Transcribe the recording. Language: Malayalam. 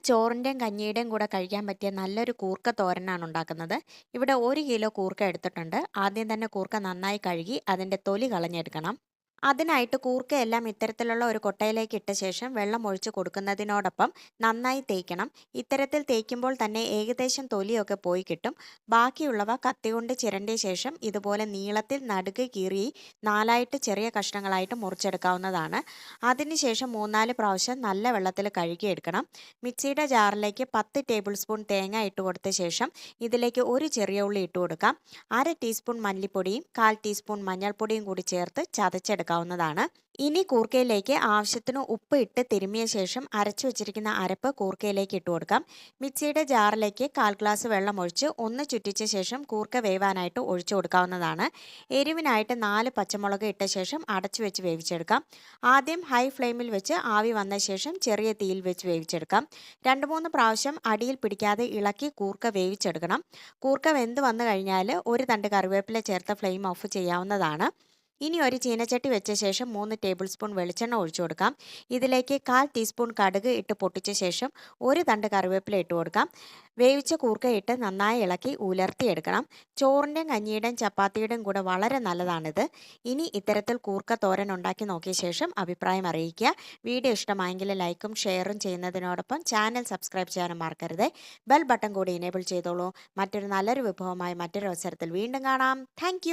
ചോറിൻ്റെയും കഞ്ഞിയുടെയും കൂടെ കഴിക്കാൻ പറ്റിയ നല്ലൊരു കൂർക്ക തോരനാണ് ഉണ്ടാക്കുന്നത്. ഇവിടെ 1 കിലോ കൂർക്ക എടുത്തിട്ടുണ്ട്. ആദ്യം തന്നെ കൂർക്ക നന്നായി കഴുകി അതിൻ്റെ തൊലി കളഞ്ഞെടുക്കണം. അതിനായിട്ട് കൂർക്കയെല്ലാം ഇത്തരത്തിലുള്ള ഒരു കൊട്ടയിലേക്ക് ഇട്ട ശേഷം വെള്ളം ഒഴിച്ച് കൊടുക്കുന്നതിനോടൊപ്പം നന്നായി തേയ്ക്കണം. ഇത്തരത്തിൽ തേയ്ക്കുമ്പോൾ തന്നെ ഏകദേശം തൊലിയൊക്കെ പോയി കിട്ടും. ബാക്കിയുള്ളവ കത്തികൊണ്ട് ചിരണ്ടിയ ശേഷം ഇതുപോലെ നീളത്തിൽ നടുക്ക് കീറി 4ആയിട്ട് ചെറിയ കഷ്ണങ്ങളായിട്ട് മുറിച്ചെടുക്കാവുന്നതാണ്. അതിനുശേഷം 3-4 പ്രാവശ്യം നല്ല വെള്ളത്തിൽ കഴുകിയെടുക്കണം. മിക്സിയുടെ ജാറിലേക്ക് 10 ടേബിൾ സ്പൂൺ തേങ്ങ ഇട്ട് കൊടുത്ത ശേഷം ഇതിലേക്ക് ഒരു ചെറിയ ഉള്ളി ഇട്ട് കൊടുക്കാം. 1/2 ടീസ്പൂൺ മല്ലിപ്പൊടിയും 1/4 ടീസ്പൂൺ മഞ്ഞൾപ്പൊടിയും കൂടി ചേർത്ത് ചതച്ചെടുക്കാവുന്നതാണ്. ഇനി കൂർക്കയിലേക്ക് ആവശ്യത്തിന് ഉപ്പ് ഇട്ട് തിരുമ്മിയ ശേഷം അരച്ചു വെച്ചിരിക്കുന്ന അരപ്പ് കൂർക്കയിലേക്ക് ഇട്ട് കൊടുക്കാം. മിക്സിയുടെ ജാറിലേക്ക് 1/4 ഗ്ലാസ് വെള്ളം ഒഴിച്ച് ഒന്ന് ചുറ്റിച്ച ശേഷം കൂർക്ക വേവാനായിട്ട് ഒഴിച്ചു കൊടുക്കാവുന്നതാണ്. എരിവിനായിട്ട് 4 പച്ചമുളക് ഇട്ട ശേഷം അടച്ചു വെച്ച് വേവിച്ചെടുക്കാം. ആദ്യം ഹൈ ഫ്ലെയിമിൽ വെച്ച് ആവി വന്ന ശേഷം ചെറിയ തീയിൽ വെച്ച് വേവിച്ചെടുക്കാം. 2-3 പ്രാവശ്യം അടിയിൽ പിടിക്കാതെ ഇളക്കി കൂർക്ക വേവിച്ചെടുക്കണം. കൂർക്ക വെന്ത് വന്നു കഴിഞ്ഞാൽ ഒരു തണ്ട് കറിവേപ്പില ചേർത്ത് ഫ്ലെയിം ഓഫ് ചെയ്യാവുന്നതാണ്. ഇനി ഒരു ചീനച്ചട്ടി വെച്ച ശേഷം 3 ടേബിൾ സ്പൂൺ വെളിച്ചെണ്ണ ഒഴിച്ചു കൊടുക്കാം. ഇതിലേക്ക് 1/4 ടീസ്പൂൺ കടുക് ഇട്ട് പൊട്ടിച്ച ശേഷം ഒരു തണ്ട് കറിവേപ്പില ഇട്ട് കൊടുക്കാം. വേവിച്ച കൂർക്ക ഇട്ട് നന്നായി ഇളക്കി ഉലർത്തിയെടുക്കണം. ചോറിൻ്റെയും കഞ്ഞിയുടെയും ചപ്പാത്തിയുടെയും കൂടെ വളരെ നല്ലതാണിത്. ഇനി ഇത്തരത്തിൽ കൂർക്ക തോരൻ ഉണ്ടാക്കി നോക്കിയ ശേഷം അഭിപ്രായം അറിയിക്കുക. വീഡിയോ ഇഷ്ടമായെങ്കിൽ ലൈക്കും ഷെയറും ചെയ്യുന്നതിനോടൊപ്പം ചാനൽ സബ്സ്ക്രൈബ് ചെയ്യാനും മറക്കരുത്. ബെൽ ബട്ടൺ കൂടി എനേബിൾ ചെയ്തോളൂ. മറ്റൊരു നല്ലൊരു വിഭവമായി മറ്റൊരു അവസരത്തിൽ വീണ്ടും കാണാം. താങ്ക്